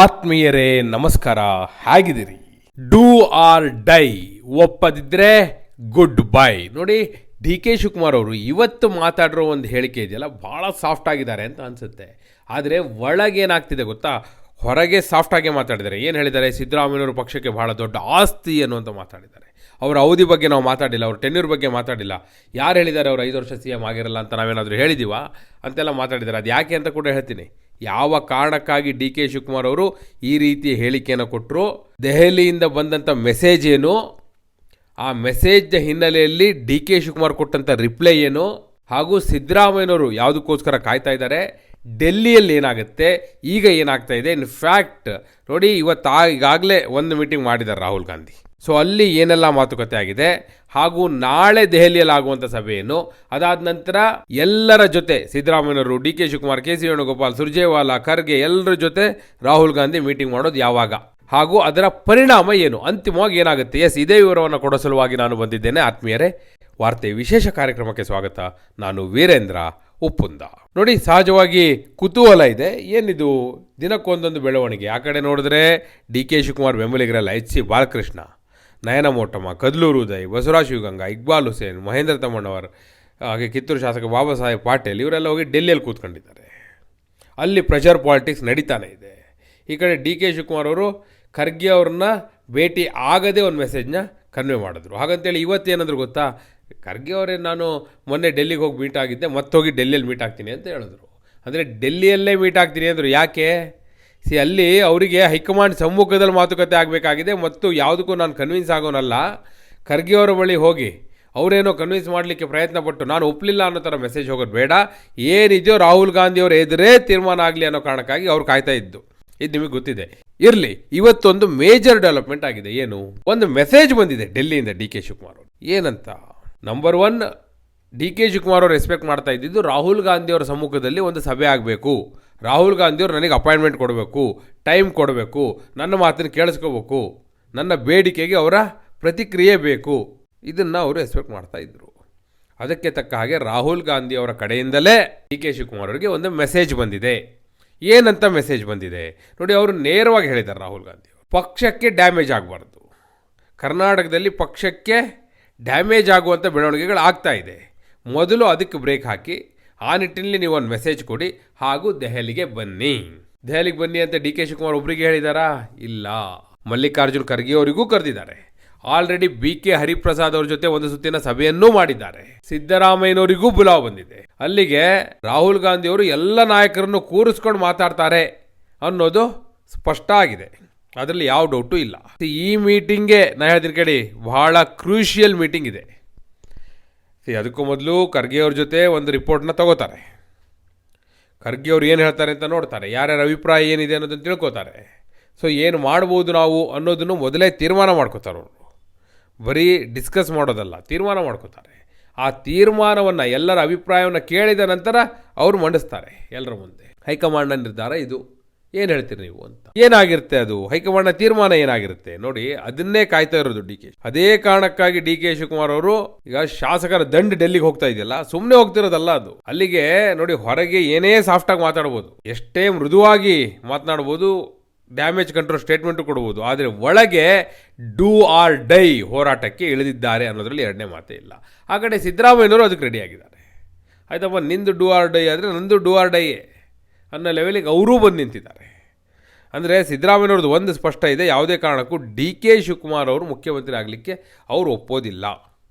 ಆತ್ಮೀಯರೇ ನಮಸ್ಕಾರ, ಹೇಗಿದ್ದೀರಿ? ಡೂ ಆರ್ ಡೈ, ಒಪ್ಪದಿದ್ರೆ ಗುಡ್ ಬೈ. ನೋಡಿ, ಡಿ ಕೆ ಶಿವಕುಮಾರ್ ಅವರು ಇವತ್ತು ಮಾತಾಡಿರೋ ಒಂದು ಹೇಳಿಕೆ ಇದೆಯಲ್ಲ, ಭಾಳ ಸಾಫ್ಟ್ ಆಗಿದ್ದಾರೆ ಅಂತ ಅನಿಸುತ್ತೆ. ಆದರೆ ಒಳಗೇನಾಗ್ತಿದೆ ಗೊತ್ತಾ? ಹೊರಗೆ ಸಾಫ್ಟಾಗೆ ಮಾತಾಡಿದ್ದಾರೆ. ಏನು ಹೇಳಿದ್ದಾರೆ? ಸಿದ್ದರಾಮಯ್ಯನವರು ಪಕ್ಷಕ್ಕೆ ಬಹಳ ದೊಡ್ಡ ಆಸ್ತಿ ಅನ್ನುವಂತ ಮಾತಾಡಿದ್ದಾರೆ. ಅವರ ಅವಧಿ ಬಗ್ಗೆ ನಾವು ಮಾತಾಡಿಲ್ಲ, ಅವ್ರ ಟೆನ್ಯೂರ್ ಬಗ್ಗೆ ಮಾತಾಡಿಲ್ಲ. ಯಾರು ಹೇಳಿದ್ದಾರೆ ಅವ್ರು 5 ವರ್ಷ CM ಆಗಿರಲ್ಲ ಅಂತ ನಾವೇನಾದರೂ ಹೇಳಿದ್ದೀವಾ ಅಂತೆಲ್ಲ ಮಾತಾಡಿದ್ದಾರೆ. ಅದು ಯಾಕೆ ಅಂತ ಕೂಡ ಹೇಳ್ತೀನಿ. ಯಾವ ಕಾರಣಕ್ಕಾಗಿ ಡಿ ಕೆ ಶಿವಕುಮಾರ್ ಅವರು ಈ ರೀತಿ ಹೇಳಿಕೆಯನ್ನು ಕೊಟ್ಟರು, ದೆಹಲಿಯಿಂದ ಬಂದಂಥ ಮೆಸೇಜ್ ಏನು, ಆ ಮೆಸೇಜ್ ಹಿನ್ನೆಲೆಯಲ್ಲಿ ಡಿ ಕೆ ಶಿವಕುಮಾರ್ ಕೊಟ್ಟಂಥ ರಿಪ್ಲೈ ಏನು, ಹಾಗೂ ಸಿದ್ದರಾಮಯ್ಯನವರು ಯಾವುದಕ್ಕೋಸ್ಕರ ಕಾಯ್ತಾ ಇದ್ದಾರೆ, ಡೆಲ್ಲಿಯಲ್ಲಿ ಏನಾಗುತ್ತೆ, ಈಗ ಏನಾಗ್ತಾ ಇದೆ. ಇನ್ ಫ್ಯಾಕ್ಟ್ ನೋಡಿ, ಈಗಾಗಲೇ ಒಂದು ಮೀಟಿಂಗ್ ಮಾಡಿದ್ದಾರೆ ರಾಹುಲ್ ಗಾಂಧಿ. ಸೊ ಅಲ್ಲಿ ಏನೆಲ್ಲ ಮಾತುಕತೆ ಆಗಿದೆ, ಹಾಗೂ ನಾಳೆ ದೆಹಲಿಯಲ್ಲಿ ಆಗುವಂಥ ಸಭೆಯನ್ನು, ಅದಾದ ನಂತರ ಎಲ್ಲರ ಜೊತೆ ಸಿದ್ದರಾಮಯ್ಯನವರು, D K Shivakumar, K C Venugopal, Surjewala, Kharge ಎಲ್ಲರ ಜೊತೆ ರಾಹುಲ್ ಗಾಂಧಿ ಮೀಟಿಂಗ್ ಮಾಡೋದು ಯಾವಾಗ, ಹಾಗೂ ಅದರ ಪರಿಣಾಮ ಏನು, ಅಂತಿಮವಾಗಿ ಏನಾಗುತ್ತೆ. ಇದೇ ವಿವರವನ್ನು ಕೊಡೋ ಸಲುವಾಗಿ ನಾನು ಬಂದಿದ್ದೇನೆ. ಆತ್ಮೀಯರೇ, ವಾರ್ತೆ ವಿಶೇಷ ಕಾರ್ಯಕ್ರಮಕ್ಕೆ ಸ್ವಾಗತ. ನಾನು ವೀರೇಂದ್ರ ಉಪ್ಪುಂದ. ನೋಡಿ, ಸಹಜವಾಗಿ ಕುತೂಹಲ ಇದೆ. ಏನಿದು ದಿನಕ್ಕೊಂದೊಂದು ಬೆಳವಣಿಗೆ. ಆ ಕಡೆ ನೋಡಿದ್ರೆ ಡಿ ಕೆ ಶಿವಕುಮಾರ್ ಬೆಂಬಲಿಗರೆಲ್ಲ HC ಬಾಲಕೃಷ್ಣ, ನಯನ ಮೋಟಮ್ಮ, ಕದ್ಲೂರು ಉದಯ್, ಬಸವರಾಜ್ ಶಿವಗಂಗಾ, ಇಕ್ಬಾಲ್ ಹುಸೇನ್, ಮಹೇಂದ್ರ ತಮ್ಮಣ್ಣವರ್, ಹಾಗೆ ಕಿತ್ತೂರು ಶಾಸಕ ಬಾಬಾ ಸಾಹೇಬ್ ಪಾಟೀಲ್ ಇವರೆಲ್ಲ ಹೋಗಿ ಡೆಲ್ಲಿಯಲ್ಲಿ ಕೂತ್ಕೊಂಡಿದ್ದಾರೆ. ಅಲ್ಲಿ ಪ್ರೆಷರ್ ಪಾಲಿಟಿಕ್ಸ್ ನಡೀತಾನೆ ಇದೆ. ಈ ಕಡೆ ಡಿ ಕೆ ಶಿವಕುಮಾರ್ ಅವರು ಖರ್ಗೆ ಅವ್ರನ್ನ ಭೇಟಿ ಆಗದೆ ಒಂದು ಮೆಸೇಜ್ನ ಕನ್ವೆ ಮಾಡಿದ್ರು. ಹಾಗಂತೇಳಿ ಇವತ್ತೇನಾದ್ರು ಗೊತ್ತಾ, ಖರ್ಗೆ ಅವರೇ ನಾನು ಮೊನ್ನೆ ಡೆಲ್ಲಿಗೆ ಹೋಗಿ ಮೀಟ್ ಆಗಿದ್ದೆ, ಮತ್ತೋಗಿ ಡೆಲ್ಲಿಯಲ್ಲಿ ಮೀಟ್ ಆಗ್ತೀನಿ ಅಂತ ಹೇಳಿದ್ರು. ಅಂದರೆ ಡೆಲ್ಲಿಯಲ್ಲೇ ಮೀಟ್ ಆಗ್ತೀನಿ ಅಂದರು. ಯಾಕೆ? ಅಲ್ಲಿ ಅವರಿಗೆ ಹೈಕಮಾಂಡ್ ಸಮ್ಮುಖದಲ್ಲಿ ಮಾತುಕತೆ ಆಗಬೇಕಾಗಿದೆ, ಮತ್ತು ಯಾವುದಕ್ಕೂ ನಾನು ಕನ್ವಿನ್ಸ್ ಆಗೋನಲ್ಲ. ಖರ್ಗೆ ಅವರ ಬಳಿ ಹೋಗಿ ಅವರೇನೋ ಕನ್ವಿನ್ಸ್ ಮಾಡಲಿಕ್ಕೆ ಪ್ರಯತ್ನ ಪಟ್ಟು ನಾನು ಒಪ್ಪಲಿಲ್ಲ ಅನ್ನೋ ಥರ ಮೆಸೇಜ್ ಹೋಗೋದು ಬೇಡ. ಏನಿದೆಯೋ ರಾಹುಲ್ ಗಾಂಧಿ ಅವರು ಎದುರೇ ತೀರ್ಮಾನ ಆಗಲಿ ಅನ್ನೋ ಕಾರಣಕ್ಕಾಗಿ ಅವ್ರು ಕಾಯ್ತಾ ಇದ್ದು. ಇದು ನಿಮಗೆ ಗೊತ್ತಿದೆ. ಇರಲಿ, ಇವತ್ತೊಂದು ಮೇಜರ್ ಡೆವಲಪ್ಮೆಂಟ್ ಆಗಿದೆ. ಏನು? ಒಂದು ಮೆಸೇಜ್ ಬಂದಿದೆ ಡೆಲ್ಲಿಯಿಂದ ಡಿ ಕೆ ಶಿವಕುಮಾರ್ ಅವರು. ಏನಂತ? ನಂಬರ್ 1, ಡಿ ಕೆ ಶಿವಕುಮಾರ್ ಅವರು ಎಕ್ಸ್ಪೆಕ್ಟ್ ಮಾಡ್ತಾ ಇದ್ದಿದ್ದು ರಾಹುಲ್ ಗಾಂಧಿ ಅವರ ಸಮ್ಮುಖದಲ್ಲಿ ಒಂದು ಸಭೆ ಆಗಬೇಕು. ರಾಹುಲ್ ಗಾಂಧಿ ಅವರು ನನಗೆ ಅಪಾಯಿಂಟ್ಮೆಂಟ್ ಕೊಡಬೇಕು, ಟೈಮ್ ಕೊಡಬೇಕು, ನನ್ನ ಮಾತನ್ನು ಕೇಳಿಸ್ಕೋಬೇಕು, ನನ್ನ ಬೇಡಿಕೆಗೆ ಅವರ ಪ್ರತಿಕ್ರಿಯೆ ಬೇಕು. ಇದನ್ನು ಅವರು ಎಕ್ಸ್ಪೆಕ್ಟ್ ಮಾಡ್ತಾ ಇದ್ದರು. ಅದಕ್ಕೆ ತಕ್ಕ ಹಾಗೆ ರಾಹುಲ್ ಗಾಂಧಿ ಅವರ ಕಡೆಯಿಂದಲೇ ಡಿ ಕೆ ಶಿವಕುಮಾರ್ ಅವರಿಗೆ ಒಂದು ಮೆಸೇಜ್ ಬಂದಿದೆ. ಏನಂತ ಮೆಸೇಜ್ ಬಂದಿದೆ ನೋಡಿ, ಅವರು ನೇರವಾಗಿ ಹೇಳಿದ್ದಾರೆ. ರಾಹುಲ್ ಗಾಂಧಿ ಅವರು ಪಕ್ಷಕ್ಕೆ ಡ್ಯಾಮೇಜ್ ಆಗಬಾರ್ದು, ಕರ್ನಾಟಕದಲ್ಲಿ ಪಕ್ಷಕ್ಕೆ ಡ್ಯಾಮೇಜ್ ಆಗುವಂಥ ಬೆಳವಣಿಗೆಗಳು ಆಗ್ತಾ ಇದೆ, ಮೊದಲು ಅದಕ್ಕೆ ಬ್ರೇಕ್ ಹಾಕಿ, ಆ ನಿಟ್ಟಿನಲ್ಲಿ ನೀವು ಒಂದು ಮೆಸೇಜ್ ಕೊಡಿ, ಹಾಗೂ ದೆಹಲಿಗೆ ಬನ್ನಿ. ದೆಹಲಿಗೆ ಬನ್ನಿ ಅಂತ ಡಿ ಕೆ ಶಿವಕುಮಾರ್ ಒಬ್ಬರಿಗೆ ಹೇಳಿದಾರಾ? ಇಲ್ಲ, ಮಲ್ಲಿಕಾರ್ಜುನ್ ಖರ್ಗೆ ಅವರಿಗೂ ಕರೆದಿದ್ದಾರೆ. ಆಲ್ರೆಡಿ BK ಹರಿಪ್ರಸಾದ್ ಅವ್ರ ಜೊತೆ ಒಂದು ಸುತ್ತಿನ ಸಭೆಯನ್ನೂ ಮಾಡಿದ್ದಾರೆ. ಸಿದ್ದರಾಮಯ್ಯನವರಿಗೂ ಬುಲಾವ್ ಬಂದಿದೆ. ಅಲ್ಲಿಗೆ ರಾಹುಲ್ ಗಾಂಧಿ ಅವರು ಎಲ್ಲ ನಾಯಕರನ್ನು ಕೂರಿಸ್ಕೊಂಡು ಮಾತಾಡ್ತಾರೆ ಅನ್ನೋದು ಸ್ಪಷ್ಟ ಆಗಿದೆ. ಅದರಲ್ಲಿ ಯಾವ ಡೌಟು ಇಲ್ಲ. ಈ ಮೀಟಿಂಗ್ಗೆ ನಾ ಹೇಳಿದ ಕಡೆ ಬಹಳ ಕ್ರೂಷಿಯಲ್ ಮೀಟಿಂಗ್ ಇದೆ. ಅದಕ್ಕೂ ಮೊದಲು ಖರ್ಗೆ ಅವ್ರ ಜೊತೆ ಒಂದು ರಿಪೋರ್ಟ್ನ ತಗೋತಾರೆ. ಖರ್ಗೆ ಅವ್ರು ಏನು ಹೇಳ್ತಾರೆ ಅಂತ ನೋಡ್ತಾರೆ, ಯಾರ್ಯಾರ ಅಭಿಪ್ರಾಯ ಏನಿದೆ ಅನ್ನೋದನ್ನು ತಿಳ್ಕೊತಾರೆ. ಸೊ ಏನು ಮಾಡ್ಬೋದು ನಾವು ಅನ್ನೋದನ್ನು ಮೊದಲೇ ತೀರ್ಮಾನ ಮಾಡ್ಕೋತಾರೆ ಅವರು. ಬರೀ ಡಿಸ್ಕಸ್ ಮಾಡೋದಲ್ಲ, ತೀರ್ಮಾನ ಮಾಡ್ಕೋತಾರೆ. ಆ ತೀರ್ಮಾನವನ್ನು, ಎಲ್ಲರ ಅಭಿಪ್ರಾಯವನ್ನು ಕೇಳಿದ ನಂತರ ಅವರು ಮಂಡಿಸ್ತಾರೆ ಎಲ್ಲರ ಮುಂದೆ. ಹೈಕಮಾಂಡ್ನ ನಿರ್ಧಾರ ಇದು, ಏನು ಹೇಳ್ತೀರಿ ನೀವು ಅಂತ. ಏನಾಗಿರುತ್ತೆ ಅದು? ಹೈಕಮಾಂಡ್ನ ತೀರ್ಮಾನ ಏನಾಗಿರುತ್ತೆ ನೋಡಿ, ಅದನ್ನೇ ಕಾಯ್ತಾ ಇರೋದು ಡಿ ಕೆ. ಅದೇ ಕಾರಣಕ್ಕಾಗಿ ಡಿ ಕೆ ಶಿವಕುಮಾರ್ ಅವರು ಈಗ ಶಾಸಕರ ದಂಡ ಡೆಲ್ಲಿಗೆ ಹೋಗ್ತಾ ಇದೆಯಲ್ಲ, ಸುಮ್ಮನೆ ಹೋಗ್ತಿರೋದಲ್ಲ ಅದು. ಅಲ್ಲಿಗೆ ನೋಡಿ, ಹೊರಗೆ ಏನೇ ಸಾಫ್ಟಾಗಿ ಮಾತಾಡ್ಬೋದು, ಎಷ್ಟೇ ಮೃದುವಾಗಿ ಮಾತನಾಡ್ಬೋದು, ಡ್ಯಾಮೇಜ್ ಕಂಟ್ರೋಲ್ ಸ್ಟೇಟ್ಮೆಂಟು ಕೊಡ್ಬೋದು, ಆದರೆ ಒಳಗೆ ಡೂ ಆರ್ ಡೈ ಹೋರಾಟಕ್ಕೆ ಇಳಿದಿದ್ದಾರೆ ಅನ್ನೋದ್ರಲ್ಲಿ ಎರಡನೇ ಮಾತೇ ಇಲ್ಲ. ಆ ಕಡೆ ಸಿದ್ದರಾಮಯ್ಯನವರು ಅದಕ್ಕೆ ರೆಡಿ ಆಗಿದ್ದಾರೆ. ಆಯ್ತಪ್ಪ, ನಿಂದು ಡೂ ಆರ್ ಡೈ ಆದರೆ ನಂದು ಡೂ ಆರ್ ಡೈ ಅನ್ನೋ ಲೆವೆಲಿಗೆ ಅವರೂ ಬಂದು ನಿಂತಿದ್ದಾರೆ. ಅಂದರೆ ಸಿದ್ದರಾಮಯ್ಯನವ್ರದ್ದು ಒಂದು ಸ್ಪಷ್ಟ ಇದೆ, ಯಾವುದೇ ಕಾರಣಕ್ಕೂ ಡಿ ಕೆ ಶಿವಕುಮಾರ್ ಅವರು ಮುಖ್ಯಮಂತ್ರಿ ಆಗಲಿಕ್ಕೆ ಅವರು ಒಪ್ಪೋದಿಲ್ಲ.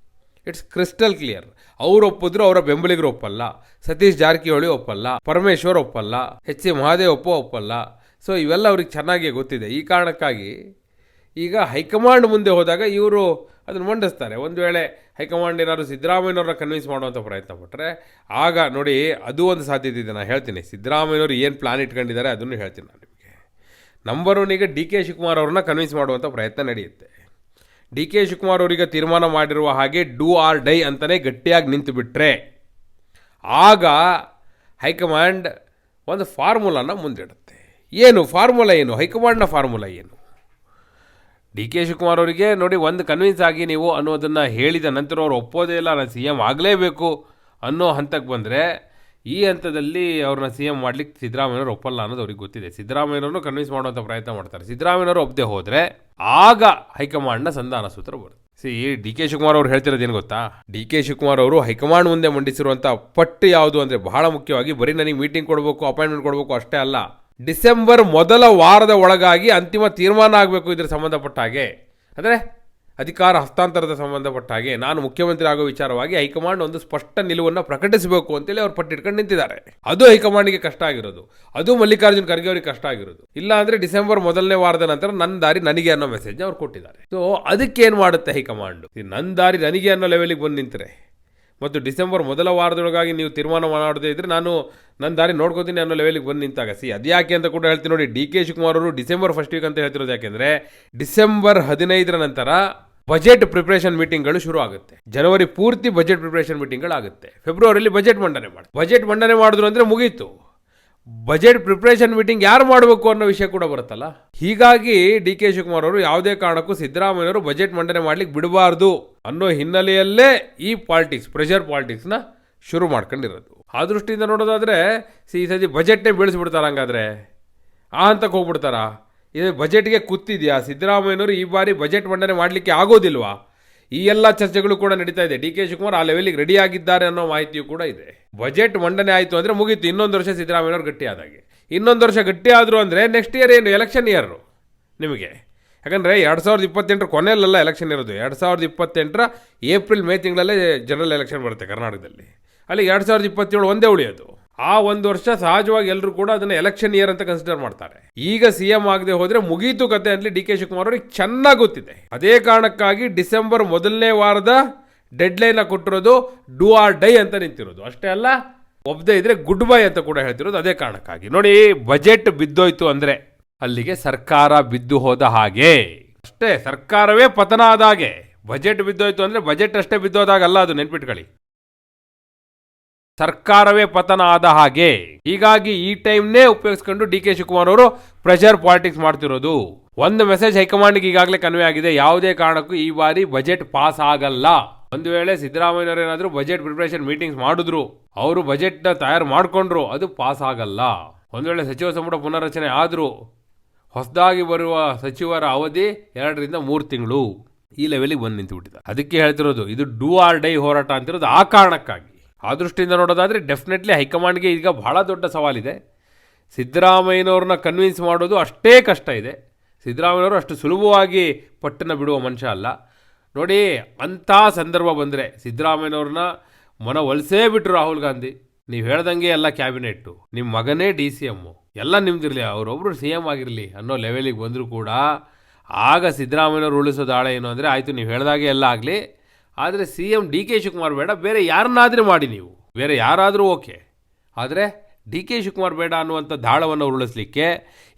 It's crystal clear. ಅವರು ಒಪ್ಪಿದ್ರು ಅವರ ಬೆಂಬಲಿಗರು ಒಪ್ಪಲ್ಲ, ಸತೀಶ್ ಜಾರಕಿಹೊಳಿ ಒಪ್ಪಲ್ಲ, ಪರಮೇಶ್ವರ್ ಒಪ್ಪಲ್ಲ, HC ಮಹಾದೇವಪ್ಪ ಒಪ್ಪಲ್ಲ. ಸೊ ಇವೆಲ್ಲ ಅವ್ರಿಗೆ ಚೆನ್ನಾಗಿ ಗೊತ್ತಿದೆ. ಈ ಕಾರಣಕ್ಕಾಗಿ ಈಗ ಹೈಕಮಾಂಡ್ ಮುಂದೆ ಹೋದಾಗ ಇವರು ಅದನ್ನು ಮಂಡಿಸ್ತಾರೆ. ಒಂದು ವೇಳೆ ಹೈಕಮಾಂಡ್ ಏನಾದ್ರು ಸಿದ್ದರಾಮಯ್ಯನವ್ರನ್ನ ಕನ್ವಿನ್ಸ್ ಮಾಡುವಂಥ ಪ್ರಯತ್ನ ಪಟ್ಟರೆ ಆಗ ನೋಡಿ, ಅದು ಒಂದು ಸಾಧ್ಯತೆ ಇದೆ. ನಾನು ಹೇಳ್ತೀನಿ, ಸಿದ್ದರಾಮಯ್ಯನವರು ಏನು ಪ್ಲಾನ್ ಇಟ್ಕೊಂಡಿದ್ದಾರೆ ಅದನ್ನು ಹೇಳ್ತೀನಿ ನಾನು ನಿಮಗೆ. ನಂಬರ್ 1, ಈಗ ಡಿ ಕೆ ಶಿವಕುಮಾರ್ ಅವ್ರನ್ನ ಕನ್ವಿನ್ಸ್ ಮಾಡುವಂಥ ಪ್ರಯತ್ನ ನಡೆಯುತ್ತೆ. ಡಿ ಕೆ ಶಿವಕುಮಾರ್ ಅವರಿಗೆ ತೀರ್ಮಾನ ಮಾಡಿರುವ ಹಾಗೆ ಡೂ ಆರ್ ಡೈ ಅಂತಲೇ ಗಟ್ಟಿಯಾಗಿ ನಿಂತು ಬಿಟ್ಟರೆ ಆಗ ಹೈಕಮಾಂಡ್ ಒಂದು ಫಾರ್ಮುಲಾನ ಮುಂದಿಡುತ್ತೆ. ಏನು ಫಾರ್ಮುಲಾ? ಏನು ಹೈಕಮಾಂಡ್ನ ಫಾರ್ಮುಲಾ ಏನು? ಡಿ ಕೆ ಶಿವಕುಮಾರ್ ಅವರಿಗೆ ನೋಡಿ, ಒಂದು ಕನ್ವಿನ್ಸ್ ಆಗಿ ನೀವು ಅನ್ನೋದನ್ನು ಹೇಳಿದ ನಂತರ ಅವ್ರು ಒಪ್ಪೋದೇ ಇಲ್ಲ, ನಾನು CM ಆಗಲೇಬೇಕು ಅನ್ನೋ ಹಂತಕ್ಕೆ ಬಂದರೆ ಈ ಹಂತದಲ್ಲಿ ಅವ್ರನ್ನ CM ಮಾಡ್ಲಿಕ್ಕೆ ಸಿದ್ದರಾಮಯ್ಯನವರು ಒಪ್ಪಲ್ಲ ಅನ್ನೋದು ಅವ್ರಿಗೆ ಗೊತ್ತಿದೆ. ಸಿದ್ದರಾಮಯ್ಯನವ್ರನ್ನು ಕನ್ವಿನ್ಸ್ ಮಾಡುವಂಥ ಪ್ರಯತ್ನ ಮಾಡ್ತಾರೆ. ಸಿದ್ದರಾಮಯ್ಯನವರು ಒಪ್ಪದೆ ಹೋದರೆ ಆಗ ಹೈಕಮಾಂಡ್ನ ಸಂಧಾನ ಸೂತ್ರ ಬರುತ್ತೆ. DK ಶಿವಕುಮಾರ್ ಅವರು ಹೇಳ್ತಿರೋದೇನು ಗೊತ್ತಾ, DK ಶಿವಕುಮಾರ್ ಅವರು ಹೈಕಮಾಂಡ್ ಮುಂದೆ ಮಂಡಿಸಿರುವಂಥ ಪಟ್ಟು ಯಾವುದು ಅಂದರೆ ಬಹಳ ಮುಖ್ಯವಾಗಿ ಬರೀ ನನಗೆ ಮೀಟಿಂಗ್ ಕೊಡಬೇಕು, ಅಪಾಯಿಂಟ್ಮೆಂಟ್ ಕೊಡಬೇಕು ಅಷ್ಟೇ ಅಲ್ಲ, ಡಿಸೆಂಬರ್ ಮೊದಲ ವಾರದ ಒಳಗಾಗಿ ಅಂತಿಮ ತೀರ್ಮಾನ ಆಗಬೇಕು ಇದರ ಸಂಬಂಧಪಟ್ಟ ಹಾಗೆ. ಅಂದರೆ ಅಧಿಕಾರ ಹಸ್ತಾಂತರದ ಸಂಬಂಧಪಟ್ಟ ಹಾಗೆ ನಾನು ಮುಖ್ಯಮಂತ್ರಿ ಆಗೋ ವಿಚಾರವಾಗಿ ಹೈಕಮಾಂಡ್ ಒಂದು ಸ್ಪಷ್ಟ ನಿಲುವನ್ನು ಪ್ರಕಟಿಸಬೇಕು ಅಂತೇಳಿ ಅವ್ರು ಪಟ್ಟಿಟ್ಕೊಂಡು ನಿಂತಿದ್ದಾರೆ. ಅದು ಹೈಕಮಾಂಡ್ಗೆ ಕಷ್ಟ ಆಗಿರೋದು, ಅದು ಮಲ್ಲಿಕಾರ್ಜುನ್ ಖರ್ಗೆ ಅವರಿಗೆ ಕಷ್ಟ ಆಗಿರೋದು. ಇಲ್ಲ ಅಂದರೆ ಡಿಸೆಂಬರ್ ಮೊದಲನೇ ವಾರದ ನಂತರ ನನ್ನ ದಾರಿ ನನಗೆ ಅನ್ನೋ ಮೆಸೇಜ್ ಅವ್ರು ಕೊಟ್ಟಿದ್ದಾರೆ. ಸೊ ಅದಕ್ಕೇನು ಮಾಡುತ್ತೆ ಹೈಕಮಾಂಡ್, ನನ್ನ ದಾರಿ ನನಗೆ ಅನ್ನೋ ಲೆವೆಲಿಗೆ ಬಂದು ನಿಂತರೆ ಮತ್ತು ಡಿಸೆಂಬರ್ ಮೊದಲ ವಾರದೊಳಗಾಗಿ ನೀವು ತೀರ್ಮಾನ ಮಾಡದೇ ಇದ್ದರೆ ನಾನು ನನ್ನ ದಾರಿ ನೋಡ್ಕೋತೀನಿ ಅನ್ನೋ ಲೆವೆಲಿಗೆ ಬಂದು ನಿಂತಾಗ ಅದ್ಯಾಕೆ ಅಂತ ಕೂಡ ಹೇಳ್ತೀನಿ ನೋಡಿ. DK ಶಿವಕುಮಾರ್ ಅವರು ಡಿಸೆಂಬರ್ ಫಸ್ಟ್ ವೀಕ್ ಅಂತ ಹೇಳ್ತಿರೋದು ಯಾಕೆಂದರೆ ಡಿಸೆಂಬರ್ 15ರ ನಂತರ ಬಜೆಟ್ ಪ್ರಿಪರೇಷನ್ ಮೀಟಿಂಗ್ಗಳು ಶುರು ಆಗುತ್ತೆ. ಜನವರಿ ಪೂರ್ತಿ ಬಜೆಟ್ ಪ್ರಿಪರೇಷನ್ ಮೀಟಿಂಗ್ಗಳಾಗುತ್ತೆ. ಫೆಬ್ರವರಿಯಲ್ಲಿ ಬಜೆಟ್ ಮಂಡನೆ ಮಾಡಿದ್ರು ಅಂದರೆ ಮುಗೀತು. ಬಜೆಟ್ ಪ್ರಿಪರೇಷನ್ ಮೀಟಿಂಗ್ ಯಾರು ಮಾಡಬೇಕು ಅನ್ನೋ ವಿಷಯ ಕೂಡ ಬರುತ್ತಲ್ಲ. ಹೀಗಾಗಿ DK ಶಿವಕುಮಾರ್ ಅವರು ಯಾವುದೇ ಕಾರಣಕ್ಕೂ ಸಿದ್ದರಾಮಯ್ಯವರು ಬಜೆಟ್ ಮಂಡನೆ ಮಾಡ್ಲಿಕ್ಕೆ ಬಿಡಬಾರ್ದು ಅನ್ನೋ ಹಿನ್ನೆಲೆಯಲ್ಲೇ ಈ ಪ್ರೆಷರ್ ಪಾಲಿಟಿಕ್ಸ್ನ ಶುರು ಮಾಡ್ಕೊಂಡಿರೋದು. ಆ ದೃಷ್ಟಿಯಿಂದ ನೋಡೋದಾದರೆ ಈ ಸತಿ ಬಜೆಟ್ನೇ ಬೀಳಿಸ್ಬಿಡ್ತಾರ. ಹಂಗಾದ್ರೆ ಆ ಹಂತಕ್ಕೆ ಹೋಗ್ಬಿಡ್ತಾರಾ? ಇದು ಬಜೆಟ್ಗೆ ಕೂತಿದೆಯಾ? ಸಿದ್ದರಾಮಯ್ಯನವರು ಈ ಬಾರಿ ಬಜೆಟ್ ಮಂಡನೆ ಮಾಡಲಿಕ್ಕೆ ಆಗೋದಿಲ್ವಾ? ಈ ಎಲ್ಲ ಚರ್ಚೆಗಳು ಕೂಡ ನಡೀತಾ ಇದೆ. DK ಶಿವಕುಮಾರ್ ಆ ಲೆವೆಲಿಗೆ ರೆಡಿ ಆಗಿದ್ದಾರೆ ಅನ್ನೋ ಮಾಹಿತಿಯೂ ಕೂಡ ಇದೆ. ಬಜೆಟ್ ಮಂಡನೆ ಆಯಿತು ಅಂದರೆ ಮುಗೀತು. ಇನ್ನೊಂದು ವರ್ಷ ಸಿದ್ದರಾಮಯ್ಯನವರು ಗಟ್ಟಿ ಆದಾಗೆ. ಇನ್ನೊಂದು ವರ್ಷ ಗಟ್ಟಿ ಆದರು ಅಂದರೆ ನೆಕ್ಸ್ಟ್ ಇಯರ್ ಏನು ಎಲೆಕ್ಷನ್ ಇಯರು ನಿಮಗೆ. ಯಾಕಂದರೆ 2028 ಕೊನೆಯಲ್ಲೆಲ್ಲ ಎಲೆಕ್ಷನ್ ಇರೋದು. 2028 ಏಪ್ರಿಲ್ ಮೇ ತಿಂಗಳಲ್ಲೇ ಜನರಲ್ ಎಲೆಕ್ಷನ್ ಬರುತ್ತೆ ಕರ್ನಾಟಕದಲ್ಲಿ. ಅಲ್ಲಿ 2027 ಒಂದೇ ಉಳಿಯೋದು. ಆ ಒಂದು ವರ್ಷ ಸಹಜವಾಗಿ ಎಲ್ಲರೂ ಕೂಡ ಅದನ್ನು ಎಲೆಕ್ಷನ್ ಇಯರ್ ಅಂತ ಕನ್ಸಿಡರ್ ಮಾಡ್ತಾರೆ. ಈಗ CM ಆಗದೆ ಹೋದರೆ ಮುಗೀತು ಕತೆ ಅಂತ DK ಶಿವಕುಮಾರ್ ಅವರಿಗೆ ಚೆನ್ನಾಗಿ ಗೊತ್ತಿದೆ. ಅದೇ ಕಾರಣಕ್ಕಾಗಿ ಡಿಸೆಂಬರ್ ಮೊದಲನೇ ವಾರದ ಡೆಡ್ಲೈನ್ ಕೊಟ್ಟಿರೋದು, ಡೂ ಆರ್ ಡೈ ಅಂತ ನಿಂತಿರೋದು. ಅಷ್ಟೇ ಅಲ್ಲ, ಒಪ್ಪದೇ ಇದ್ರೆ ಗುಡ್ ಬೈ ಅಂತ ಕೂಡ ಹೇಳ್ತಿರೋದು ಅದೇ ಕಾರಣಕ್ಕಾಗಿ. ನೋಡಿ, ಬಜೆಟ್ ಬಿದ್ದೋಯ್ತು ಅಂದರೆ ಅಲ್ಲಿಗೆ ಸರ್ಕಾರ ಬಿದ್ದು ಹೋದ ಹಾಗೆ ಅಷ್ಟೇ. ಸರ್ಕಾರವೇ ಪತನ ಆದ ಹಾಗೆ. ಬಜೆಟ್ ಬಿದ್ದೋಯ್ತು ಅಂದರೆ ಬಜೆಟ್ ಅಷ್ಟೇ ಬಿದ್ದೋದಾಗಲ್ಲ, ಅದು ನೆನ್ಪಿಟ್ಕೊಳ್ಳಿ. ಸರ್ಕಾರವೇ ಪತನ ಆದ ಹಾಗೆ. ಹೀಗಾಗಿ ಈ ಟೈಮ್ನೇ ಉಪಯೋಗಿಸ್ಕೊಂಡು DK ಶಿವಕುಮಾರ್ ಅವರು ಪ್ರೆಷರ್ ಪಾಲಿಟಿಕ್ಸ್ ಮಾಡ್ತಿರೋದು. ಒಂದು ಮೆಸೇಜ್ ಹೈಕಮಾಂಡ್ಗೆ ಈಗಾಗಲೇ ಕನ್ವೆ ಆಗಿದೆ, ಯಾವುದೇ ಕಾರಣಕ್ಕೂ ಈ ಬಾರಿ ಬಜೆಟ್ ಪಾಸ್ ಆಗಲ್ಲ. ಒಂದು ವೇಳೆ ಸಿದ್ದರಾಮಯ್ಯನವರು ಏನಾದರೂ ಬಜೆಟ್ ಪ್ರಿಪರೇಷನ್ ಮೀಟಿಂಗ್ಸ್ ಮಾಡಿದ್ರು, ಅವರು ಬಜೆಟ್ನ ತಯಾರು ಮಾಡಿಕೊಂಡ್ರು, ಅದು ಪಾಸ್ ಆಗಲ್ಲ. ಒಂದು ವೇಳೆ ಸಚಿವ ಸಂಪುಟ ಪುನರ್ರಚನೆ ಆದರೂ ಹೊಸದಾಗಿ ಬರುವ ಸಚಿವರ ಅವಧಿ 2 ರಿಂದ 3 ತಿಂಗಳು ಈ ಲೆವೆಲಿಗೆ ಬಂದು ನಿಂತು ಬಿಟ್ಟಿದ್ದಾರೆ. ಅದಕ್ಕೆ ಹೇಳ್ತಿರೋದು, ಇದು ಡೂ ಆರ್ ಡೈ ಹೋರಾಟ ಅಂತಿರೋದು ಆ ಕಾರಣಕ್ಕಾಗಿ. ಆ ದೃಷ್ಟಿಯಿಂದ ನೋಡೋದಾದರೆ ಡೆಫಿನೆಟ್ಲಿ ಹೈಕಮಾಂಡ್ಗೆ ಈಗ ಬಹಳ ದೊಡ್ಡ ಸವಾಲಿದೆ. ಸಿದ್ದರಾಮಯ್ಯನವ್ರನ್ನ ಕನ್ವಿನ್ಸ್ ಮಾಡೋದು ಅಷ್ಟೇ ಕಷ್ಟ ಇದೆ. ಸಿದ್ದರಾಮಯ್ಯನವರು ಅಷ್ಟು ಸುಲಭವಾಗಿ ಪಟ್ಟನ್ನು ಬಿಡುವ ಮನುಷ್ಯ ಅಲ್ಲ. ನೋಡಿ, ಅಂಥ ಸಂದರ್ಭ ಬಂದರೆ ಸಿದ್ದರಾಮಯ್ಯನವ್ರನ್ನ ಮನವೊಲಿಸೇ ಬಿಟ್ಟರು ರಾಹುಲ್ ಗಾಂಧಿ. ನೀವು ಹೇಳ್ದಂಗೆ ಎಲ್ಲ ಕ್ಯಾಬಿನೆಟ್ಟು, ನಿಮ್ಮ ಮಗನೇ DCM ಎಲ್ಲ ನಿಮ್ದಿರಲಿ, ಅವರೊಬ್ಬರು CM ಆಗಿರಲಿ ಅನ್ನೋ ಲೆವೆಲಿಗೆ ಬಂದರೂ ಕೂಡ ಆಗ ಸಿದ್ದರಾಮಯ್ಯನವರು ಉಳಿಸೋದು ಆಳ ಏನು ಅಂದರೆ, ಆಯಿತು ನೀವು ಹೇಳ್ದಾಗೆ ಎಲ್ಲ ಆಗಲಿ, ಆದರೆ CM DK ಶಿವಕುಮಾರ್ ಬೇಡ, ಬೇರೆ ಯಾರನ್ನಾದರೂ ಮಾಡಿ, ನೀವು ಬೇರೆ ಯಾರಾದರೂ ಓಕೆ, ಆದರೆ DK ಶಿವಕುಮಾರ್ ಬೇಡ ಅನ್ನುವಂಥ ದಾಳವನ್ನು ಉರುಳಿಸಲಿಕ್ಕೆ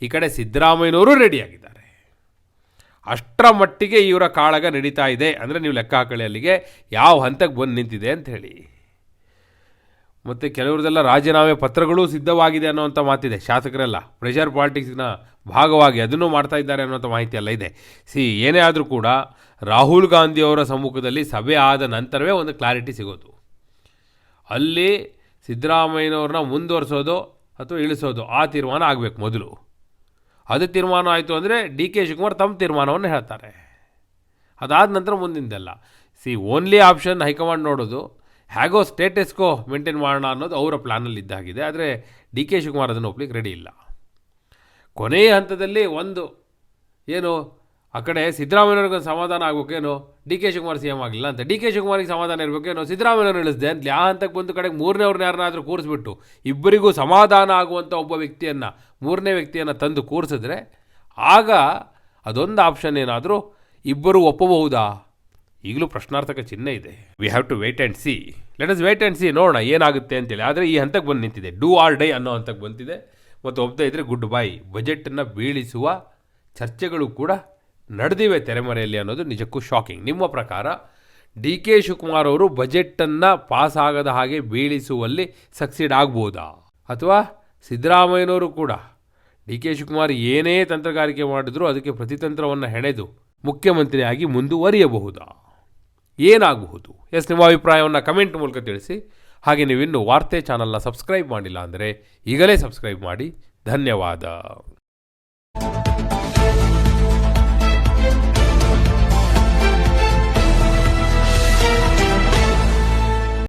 ಈ ಕಡೆ ಸಿದ್ದರಾಮಯ್ಯನವರು ರೆಡಿಯಾಗಿದ್ದಾರೆ. ಅಷ್ಟರ ಮಟ್ಟಿಗೆ ಇವರ ಕಾಳಗ ನಡೀತಾ ಇದೆ. ಅಂದರೆ ನೀವು ಲೆಕ್ಕ ಹಾಕೊಳ್ಳಿ ಅಲ್ಲಿಗೆ ಯಾವ ಹಂತಕ್ಕೆ ಬಂದು ನಿಂತಿದೆ ಅಂತ ಹೇಳಿ. ಮತ್ತು ಕೆಲವ್ರದೆಲ್ಲ ರಾಜೀನಾಮೆ ಪತ್ರಗಳು ಸಿದ್ಧವಾಗಿದೆ ಅನ್ನೋವಂಥ ಮಾತಿದೆ. ಶಾಸಕರೆಲ್ಲ ಪ್ರೆಷರ್ ಪಾಲಿಟಿಕ್ಸ್ನ ಭಾಗವಾಗಿ ಅದನ್ನು ಮಾಡ್ತಾ ಇದ್ದಾರೆ ಅನ್ನೋಂಥ ಮಾಹಿತಿ ಎಲ್ಲ ಇದೆ. ಏನೇ ಆದರೂ ಕೂಡ ರಾಹುಲ್ ಗಾಂಧಿಯವರ ಸಮ್ಮುಖದಲ್ಲಿ ಸಭೆ ಆದ ನಂತರವೇ ಒಂದು ಕ್ಲಾರಿಟಿ ಸಿಗೋದು. ಅಲ್ಲಿ ಸಿದ್ದರಾಮಯ್ಯನವ್ರನ್ನ ಮುಂದುವರಿಸೋದು ಅಥವಾ ಇಳಿಸೋದು ಆ ತೀರ್ಮಾನ ಆಗಬೇಕು ಮೊದಲು. ಅದು ತೀರ್ಮಾನ ಆಯಿತು ಅಂದರೆ DK ಶಿವಕುಮಾರ್ ತಮ್ಮ ತೀರ್ಮಾನವನ್ನು ಹೇಳ್ತಾರೆ. ಅದಾದ ನಂತರ ಮುಂದಿಂದೆಲ್ಲ ಓನ್ಲಿ ಆಪ್ಷನ್ ಹೈಕಮಾಂಡ್ ನೋಡೋದು, ಹೇಗೋ ಸ್ಟೇಟಸ್ಕೋ ಮೇಂಟೈನ್ ಮಾಡೋಣ ಅನ್ನೋದು ಅವರ ಪ್ಲ್ಯಾನಲ್ಲಿ ಇದ್ದಾಗಿದೆ. ಆದರೆ DK ಶಿವಕುಮಾರ್ ಅದನ್ನು ಒಪ್ಲಿಕ್ಕೆ ರೆಡಿ ಇಲ್ಲ. ಕೊನೆಯ ಹಂತದಲ್ಲಿ ಒಂದು ಏನು ಆ ಕಡೆ ಸಿದ್ದರಾಮಯ್ಯವ್ರಿಗೆ ಸಮಾಧಾನ ಆಗಬೇಕೇನೋ, DK ಶಿವಕುಮಾರ್ CM ಆಗಲಿಲ್ಲ ಅಂತ, DK ಶಿವಕುಮಾರಿಗೆ ಸಮಾಧಾನ ಇರಬೇಕೇನೋ, ಸಿದ್ದರಾಮಯ್ಯವ್ರನ್ನ ಇಳಿಸಿದೆ ಅಂತಲಿ ಆ ಹಂತಕ್ಕೆ ಬಂದು ಕಡೆಗೆ ಮೂರನೇವ್ರನ್ನ ಯಾರನ್ನಾದರೂ ಕೂರಿಸ್ಬಿಟ್ಟು ಇಬ್ಬರಿಗೂ ಸಮಾಧಾನ ಆಗುವಂಥ ಒಬ್ಬ ವ್ಯಕ್ತಿಯನ್ನು, ಮೂರನೇ ವ್ಯಕ್ತಿಯನ್ನು ತಂದು ಕೂರಿಸಿದ್ರೆ ಆಗ ಅದೊಂದು ಆಪ್ಷನ್ ಏನಾದರೂ ಇಬ್ಬರು ಒಪ್ಪಬಹುದಾ? ಈಗಲೂ ಪ್ರಶ್ನಾರ್ಥಕ ಚಿಹ್ನೆ ಇದೆ. We have to wait and see. Let us wait and see, ನೋಡೋಣ ಏನಾಗುತ್ತೆ ಅಂತೇಳಿ. ಆದರೆ ಈ ಹಂತಕ್ಕೆ ಬಂದು ನಿಂತಿದೆ, ಡೂ ಆರ್ ಡೈ ಅನ್ನೋ ಹಂತಕ್ಕೆ ಬಂದಿದೆ. ಮತ್ತು ಒಪ್ಪದೇ ಇದ್ದರೆ ಗುಡ್ ಬೈ. ಬಜೆಟನ್ನು ಬೀಳಿಸುವ ಚರ್ಚೆಗಳು ಕೂಡ ನಡೆದಿವೆ ತೆರೆಮರೆಯಲ್ಲಿ ಅನ್ನೋದು ನಿಜಕ್ಕೂ ಶಾಕಿಂಗ್. ನಿಮ್ಮ ಪ್ರಕಾರ DK ಶಿವಕುಮಾರ್ ಅವರು ಬಜೆಟನ್ನು ಪಾಸ್ ಆಗದ ಹಾಗೆ ಬೀಳಿಸುವಲ್ಲಿ ಸಕ್ಸೀಡ್ ಆಗ್ಬೋದಾ? ಅಥವಾ ಸಿದ್ದರಾಮಯ್ಯನವರು ಕೂಡ DK ಶಿವಕುಮಾರ್ ಏನೇ ತಂತ್ರಗಾರಿಕೆ ಮಾಡಿದ್ರು ಅದಕ್ಕೆ ಪ್ರತಿತಂತ್ರವನ್ನು ಹೆಣೆದು ಮುಖ್ಯಮಂತ್ರಿಯಾಗಿ ಮುಂದುವರಿಯಬಹುದಾ? ಏನಾಗಬಹುದು? ನಿಮ್ಮ ಅಭಿಪ್ರಾಯವನ್ನು ಕಮೆಂಟ್ ಮೂಲಕ ತಿಳಿಸಿ. ಹಾಗೆ ನೀವಿನ್ನು ವಾರ್ತೆ ಚಾನಲ್ನ ಸಬ್ಸ್ಕ್ರೈಬ್ ಮಾಡಿಲ್ಲ ಅಂದರೆ ಈಗಲೇ ಸಬ್ಸ್ಕ್ರೈಬ್ ಮಾಡಿ. ಧನ್ಯವಾದ.